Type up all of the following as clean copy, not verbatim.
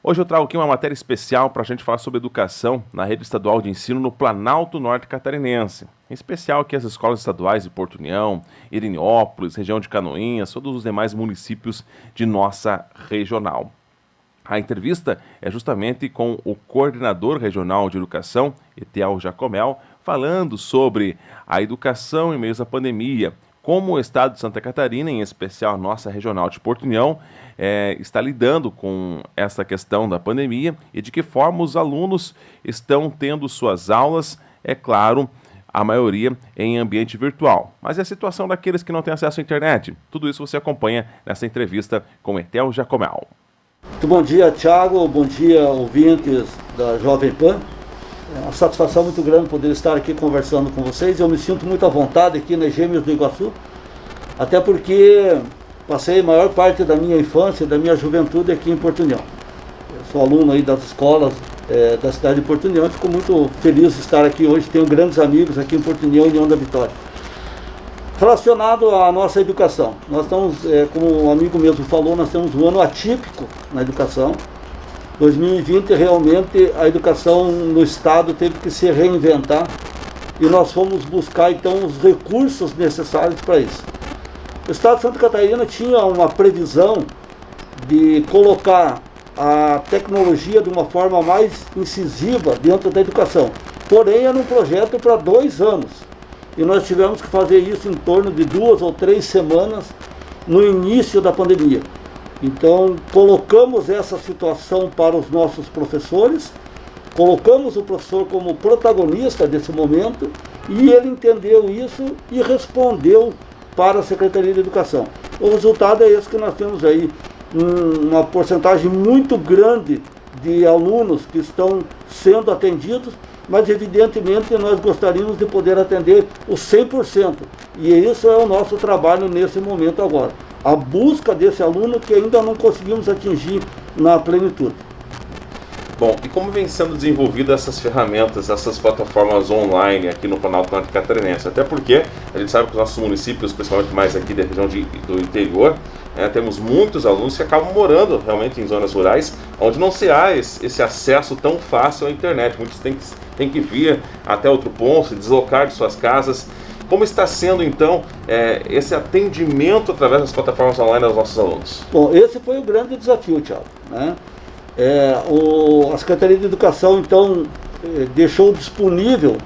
Hoje eu trago aqui uma matéria especial para a gente falar sobre educação na rede estadual de ensino no Planalto Norte Catarinense. Em especial aqui as escolas estaduais de Porto União, Irineópolis, região de Canoinhas, todos os demais municípios de nossa regional. A entrevista é justamente com o coordenador regional de educação, Etiel Jacomel, falando sobre a educação em meio à pandemia, como o estado de Santa Catarina, em especial a nossa regional de Porto União, está lidando com essa questão da pandemia e de que forma os alunos estão tendo suas aulas, é claro, a maioria em ambiente virtual. Mas é a situação daqueles que não têm acesso à internet. Tudo isso você acompanha nessa entrevista com Etiel Jacomel. Muito bom dia, Thiago. Bom dia, ouvintes da Jovem Pan. É uma satisfação muito grande poder estar aqui conversando com vocês. Eu me sinto muito à vontade aqui nas Gêmeas do Iguaçu, até porque passei a maior parte da minha infância e da minha juventude aqui em Porto União. Eu sou aluno aí das escolas da cidade de Porto União e fico muito feliz de estar aqui hoje. Tenho grandes amigos aqui em Porto União e União da Vitória. Relacionado à nossa educação, nós estamos, como o amigo mesmo falou, nós temos um ano atípico na educação. 2020 realmente a educação no estado teve que se reinventar e nós fomos buscar então os recursos necessários para isso. O estado de Santa Catarina tinha uma previsão de colocar a tecnologia de uma forma mais incisiva dentro da educação, porém era um projeto para 2 anos e nós tivemos que fazer isso em torno de 2 ou 3 semanas no início da pandemia. Então, colocamos essa situação para os nossos professores, colocamos o professor como protagonista desse momento e ele entendeu isso e respondeu para a Secretaria de Educação. O resultado é esse que nós temos aí, uma porcentagem muito grande de alunos que estão sendo atendidos, mas evidentemente nós gostaríamos de poder atender os 100%. E isso é o nosso trabalho nesse momento agora. A busca desse aluno que ainda não conseguimos atingir na plenitude. Bom, e como vem sendo desenvolvidas essas ferramentas, essas plataformas online aqui no Planalto Norte Catarinense? Até porque a gente sabe que os nossos municípios, principalmente mais aqui da região do interior, temos muitos alunos que acabam morando realmente em zonas rurais, onde não se há esse acesso tão fácil à internet. Muitos têm que vir até outro ponto, se deslocar de suas casas. Como está sendo, então, esse atendimento através das plataformas online aos nossos alunos? Bom, esse foi o grande desafio, Thiago, né? A Secretaria de Educação, então, deixou disponível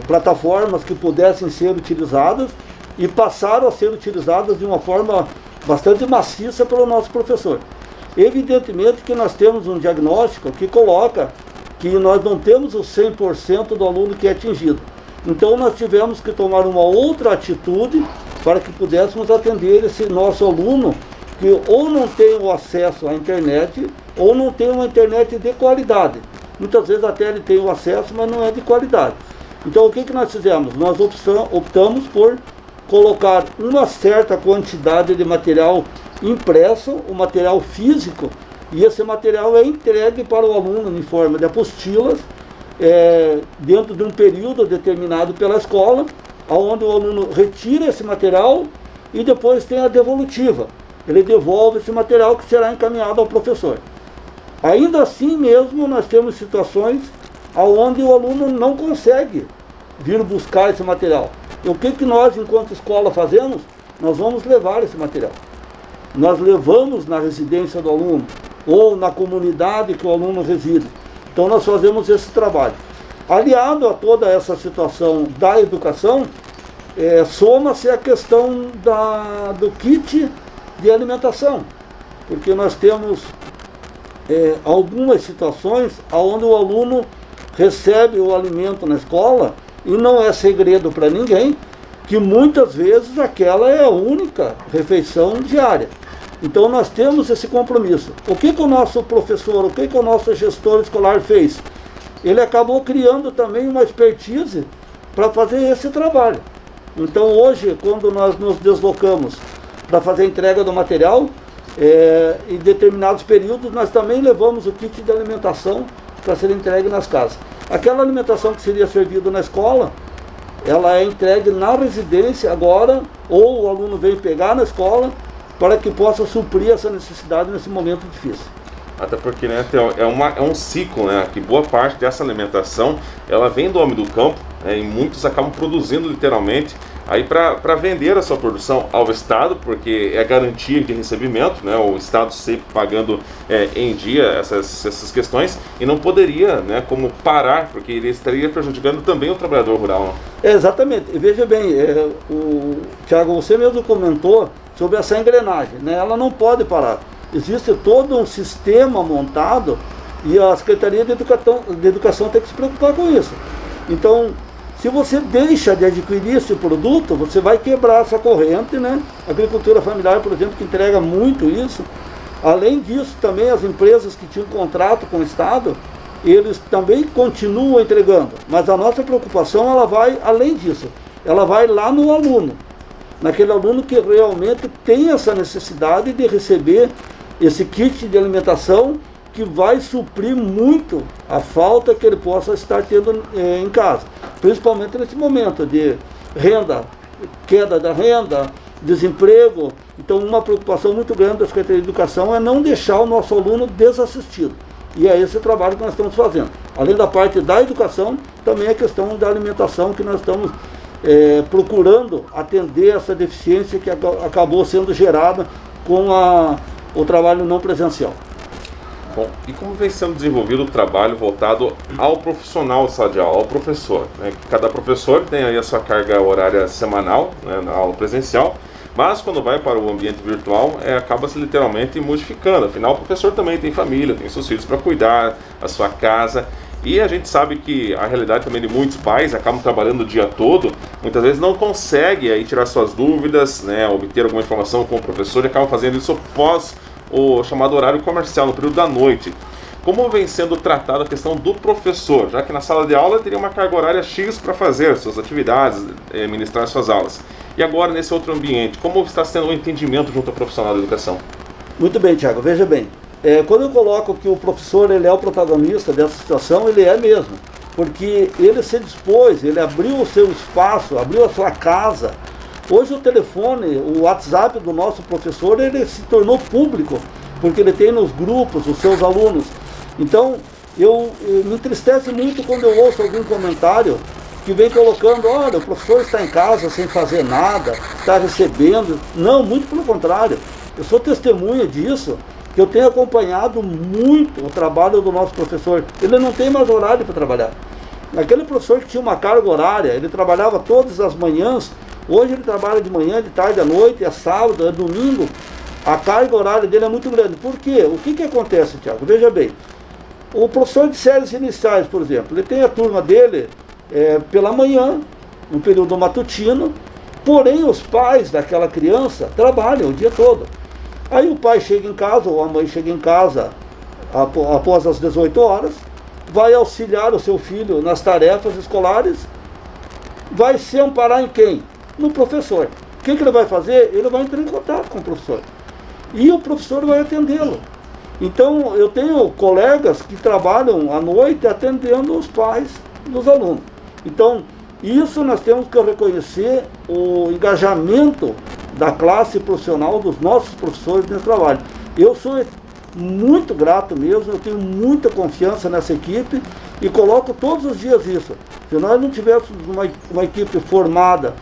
plataformas que pudessem ser utilizadas e passaram a ser utilizadas de uma forma bastante maciça pelo nosso professor. Evidentemente que nós temos um diagnóstico que coloca que nós não temos o 100% do aluno que é atingido. Então nós tivemos que tomar uma outra atitude para que pudéssemos atender esse nosso aluno que ou não tem o acesso à internet ou não tem uma internet de qualidade. Muitas vezes até ele tem o acesso, mas não é de qualidade. Então o que nós fizemos? Nós optamos por colocar uma certa quantidade de material impresso, o material físico, e esse material é entregue para o aluno em forma de apostilas, dentro de um período determinado pela escola, onde o aluno retira esse material e depois tem a devolutiva. Ele devolve esse material que será encaminhado ao professor. Ainda assim mesmo nós temos situações onde o aluno não consegue vir buscar esse material. E o que nós, enquanto escola, fazemos? Nós vamos levar esse material. Nós levamos na residência do aluno ou na comunidade que o aluno reside. Então nós fazemos esse trabalho. Aliado a toda essa situação da educação, soma-se a questão do kit de alimentação, porque nós temos algumas situações onde o aluno recebe o alimento na escola e não é segredo para ninguém que muitas vezes aquela é a única refeição diária. Então nós temos esse compromisso. O que o nosso professor, o que o nosso gestor escolar fez? Ele acabou criando também uma expertise para fazer esse trabalho. Então hoje, quando nós nos deslocamos para fazer a entrega do material, em determinados períodos nós também levamos o kit de alimentação para ser entregue nas casas. Aquela alimentação que seria servida na escola, ela é entregue na residência agora, ou o aluno vem pegar na escola, para que possa suprir essa necessidade nesse momento difícil. Até porque, né, Theo, é um ciclo, né, que boa parte dessa alimentação, ela vem do homem do campo, né, e muitos acabam produzindo literalmente aí para vender a sua produção ao Estado, porque é garantia de recebimento, né, o Estado sempre pagando em dia essas questões, e não poderia, né, como parar, porque ele estaria prejudicando também o trabalhador rural. Né? Exatamente, e veja bem, Tiago, você mesmo comentou sobre essa engrenagem, né, ela não pode parar. Existe todo um sistema montado e a Secretaria de Educação tem que se preocupar com isso. Então, se você deixa de adquirir esse produto, você vai quebrar essa corrente, né? A agricultura familiar, por exemplo, que entrega muito isso. Além disso, também as empresas que tinham contrato com o Estado, eles também continuam entregando. Mas a nossa preocupação, ela vai além disso. Ela vai lá no aluno. Naquele aluno que realmente tem essa necessidade de receber esse kit de alimentação que vai suprir muito a falta que ele possa estar tendo em casa. Principalmente nesse momento de renda, queda da renda, desemprego. Então uma preocupação muito grande da Secretaria de Educação é não deixar o nosso aluno desassistido. E é esse o trabalho que nós estamos fazendo. Além da parte da educação, também a questão da alimentação que nós estamos procurando atender essa deficiência que acabou sendo gerada com o trabalho não presencial. Bom, e como vem sendo desenvolvido o trabalho voltado ao profissional de sala de aula, ao professor? Né? Cada professor tem aí a sua carga horária semanal, né, na aula presencial, mas quando vai para o ambiente virtual, acaba se literalmente modificando. Afinal, o professor também tem família, tem seus filhos para cuidar, a sua casa. E a gente sabe que a realidade também de muitos pais acabam trabalhando o dia todo, muitas vezes não consegue aí tirar suas dúvidas, né, obter alguma informação com o professor e acabam fazendo isso após o chamado horário comercial, no período da noite. Como vem sendo tratada a questão do professor, já que na sala de aula teria uma carga horária X para fazer suas atividades, ministrar suas aulas. E agora, nesse outro ambiente, como está sendo o entendimento junto ao profissional da educação? Muito bem, Tiago, veja bem. Quando eu coloco que o professor ele é o protagonista dessa situação, ele é mesmo. Porque ele se dispôs, ele abriu o seu espaço, abriu a sua casa. Hoje o telefone, o WhatsApp do nosso professor, ele se tornou público, porque ele tem nos grupos os seus alunos. Então, me entristece muito quando eu ouço algum comentário que vem colocando, olha, o professor está em casa sem fazer nada, está recebendo. Não, muito pelo contrário. Eu sou testemunha disso, que eu tenho acompanhado muito o trabalho do nosso professor. Ele não tem mais horário para trabalhar. Aquele professor que tinha uma carga horária, ele trabalhava todas as manhãs. Hoje ele trabalha de manhã, de tarde, à noite, é sábado, é domingo. A carga horária dele é muito grande. Por quê? O que acontece, Tiago? Veja bem. O professor de séries iniciais, por exemplo, ele tem a turma dele pela manhã, no período matutino, porém os pais daquela criança trabalham o dia todo. Aí o pai chega em casa, ou a mãe chega em casa após as 18 horas, vai auxiliar o seu filho nas tarefas escolares, vai se amparar em quem? No professor. O que ele vai fazer? Ele vai entrar em contato com o professor. E o professor vai atendê-lo. Então, eu tenho colegas que trabalham à noite atendendo os pais dos alunos. Então, isso nós temos que reconhecer o engajamento da classe profissional dos nossos professores nesse trabalho. Eu sou muito grato mesmo, eu tenho muita confiança nessa equipe e coloco todos os dias isso. Se nós não tivéssemos uma equipe formada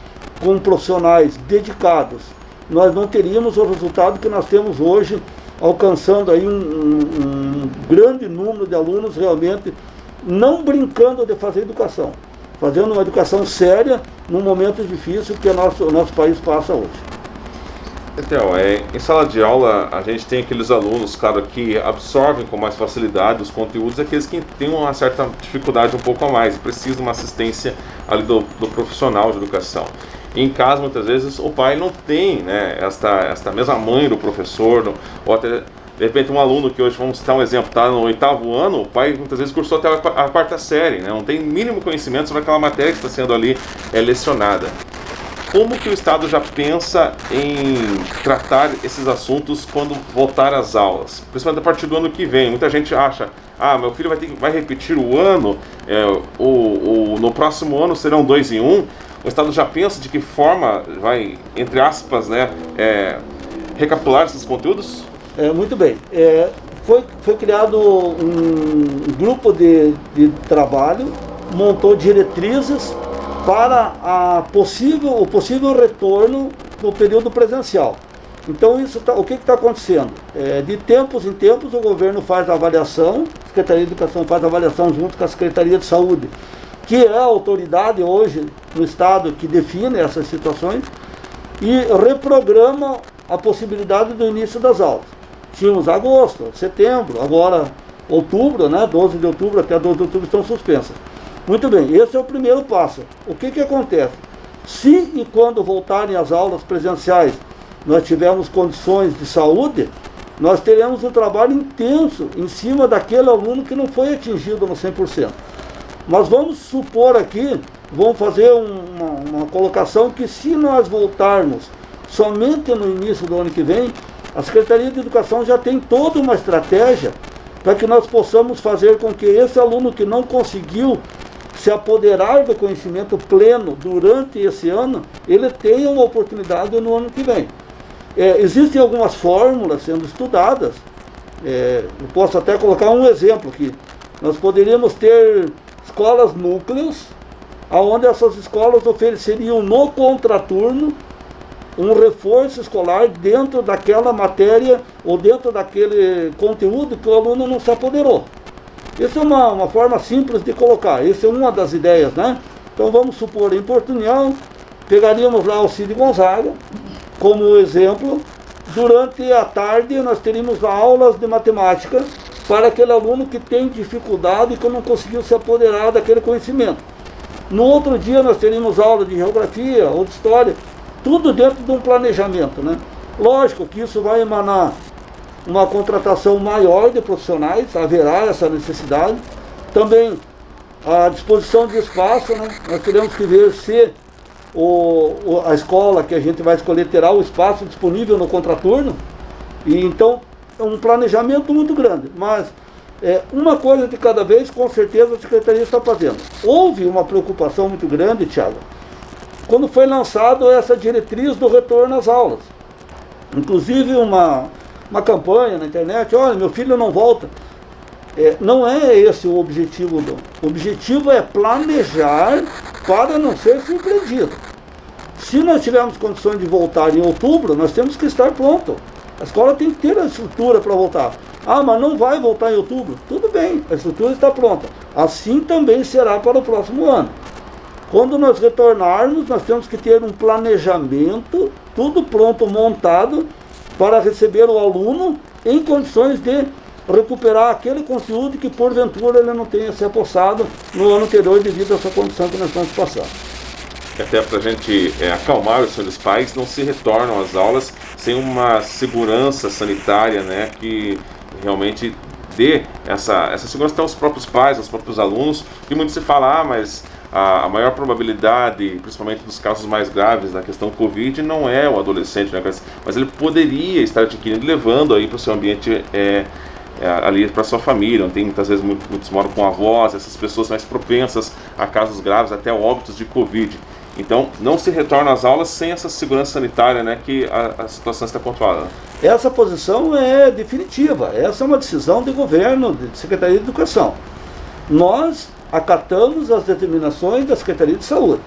com profissionais dedicados, nós não teríamos o resultado que nós temos hoje, alcançando aí um grande número de alunos realmente não brincando de fazer educação, fazendo uma educação séria num momento difícil que o nosso país passa hoje. Então, em sala de aula a gente tem aqueles alunos, claro, que absorvem com mais facilidade os conteúdos, aqueles que têm uma certa dificuldade um pouco a mais, precisam de uma assistência ali do profissional de educação. Em casa, muitas vezes, o pai não tem, né, esta mesma mãe do professor, ou até, de repente, um aluno que hoje, vamos citar um exemplo, está no 8º ano, o pai muitas vezes cursou até a 4ª série, né, não tem mínimo conhecimento sobre aquela matéria que está sendo ali lecionada. Como que o Estado já pensa em tratar esses assuntos quando voltar às aulas? Principalmente a partir do ano que vem. Muita gente acha, meu filho vai repetir o ano, no próximo ano serão 2 em 1. O Estado já pensa de que forma vai, entre aspas, né, recapitular esses conteúdos? Muito bem. foi criado um grupo de trabalho, montou diretrizes para o possível retorno no período presencial. Então, o que está acontecendo? De tempos em tempos, o governo faz a avaliação, a Secretaria de Educação faz a avaliação junto com a Secretaria de Saúde, que é a autoridade hoje no Estado que define essas situações, e reprograma a possibilidade do início das aulas. Tínhamos agosto, setembro, agora outubro, né? 12 de outubro até 12 de outubro estão suspensas. Muito bem, esse é o primeiro passo. O que acontece? Se e quando voltarem as aulas presenciais, nós tivermos condições de saúde, nós teremos um trabalho intenso em cima daquele aluno que não foi atingido no 100%. Mas vamos supor aqui, vamos fazer uma colocação que se nós voltarmos somente no início do ano que vem, a Secretaria de Educação já tem toda uma estratégia para que nós possamos fazer com que esse aluno que não conseguiu se apoderar do conhecimento pleno durante esse ano, ele tenha uma oportunidade no ano que vem. Existem algumas fórmulas sendo estudadas, eu posso até colocar um exemplo aqui. Nós poderíamos ter escolas núcleos, onde essas escolas ofereceriam no contraturno um reforço escolar dentro daquela matéria ou dentro daquele conteúdo que o aluno não se apoderou. Essa é uma forma simples de colocar, essa é uma das ideias, né? Então vamos supor, em Porto União, pegaríamos lá o Cid Gonzaga como exemplo. Durante a tarde nós teríamos lá aulas de matemática para aquele aluno que tem dificuldade e que não conseguiu se apoderar daquele conhecimento. No outro dia nós teríamos aula de geografia ou de história, tudo dentro de um planejamento, né? Lógico que isso vai emanar uma contratação maior de profissionais, haverá essa necessidade. Também a disposição de espaço, né? Nós teremos que ver se a escola que a gente vai escolher terá o espaço disponível no contraturno. E então é um planejamento muito grande, mas uma coisa de cada vez, com certeza a Secretaria está fazendo. Houve uma preocupação muito grande, Thiago, quando foi lançado essa diretriz do retorno às aulas. Inclusive uma campanha na internet, olha, meu filho não volta. Não é esse o objetivo. O objetivo é planejar para não ser surpreendido. Se nós tivermos condições de voltar em outubro, nós temos que estar pronto. A escola tem que ter a estrutura para voltar. Ah, mas não vai voltar em outubro? Tudo bem, a estrutura está pronta. Assim também será para o próximo ano. Quando nós retornarmos, nós temos que ter um planejamento, tudo pronto, montado, para receber o aluno em condições de recuperar aquele conteúdo que porventura ele não tenha se apossado no ano anterior devido a essa condição que nós estamos passando. Até para a gente acalmar os seus pais, não se retornam às aulas sem uma segurança sanitária, né, que realmente dê essa segurança até aos próprios pais, aos próprios alunos, que muito se fala, mas a maior probabilidade, principalmente nos casos mais graves da questão Covid, não é o adolescente, né, mas ele poderia estar adquirindo, levando aí para o seu ambiente ali para sua família, onde tem muitas vezes muitos moram com avós, essas pessoas mais propensas a casos graves, até óbitos de Covid. Então, não se retorna às aulas sem essa segurança sanitária, né, que a situação está controlada. Essa posição é definitiva, essa é uma decisão de governo, de Secretaria de Educação. Nós acatamos as determinações da Secretaria de Saúde.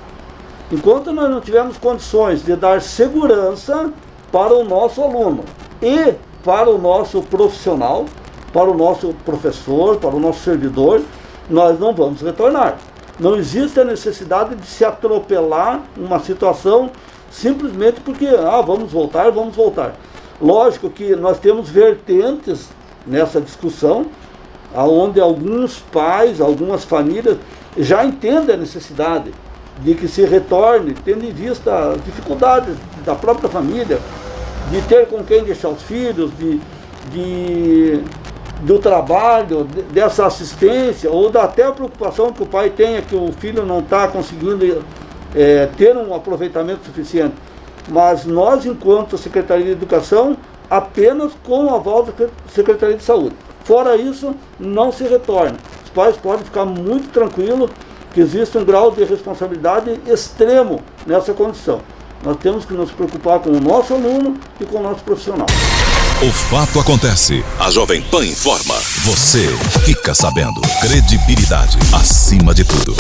Enquanto nós não tivermos condições de dar segurança para o nosso aluno e para o nosso profissional, para o nosso professor, para o nosso servidor, nós não vamos retornar. Não existe a necessidade de se atropelar uma situação simplesmente porque, vamos voltar, vamos voltar. Lógico que nós temos vertentes nessa discussão, onde alguns pais, algumas famílias já entendem a necessidade de que se retorne, tendo em vista as dificuldades da própria família, de ter com quem deixar os filhos, do trabalho, dessa assistência, ou até a preocupação que o pai tenha que o filho não está conseguindo ter um aproveitamento suficiente. Mas nós, enquanto Secretaria de Educação, apenas com o aval da Secretaria de Saúde. Fora isso, não se retorna. Os pais podem ficar muito tranquilos que existe um grau de responsabilidade extremo nessa condição. Nós temos que nos preocupar com o nosso aluno e com o nosso profissional. O fato acontece. A Jovem Pan informa. Você fica sabendo. Credibilidade acima de tudo.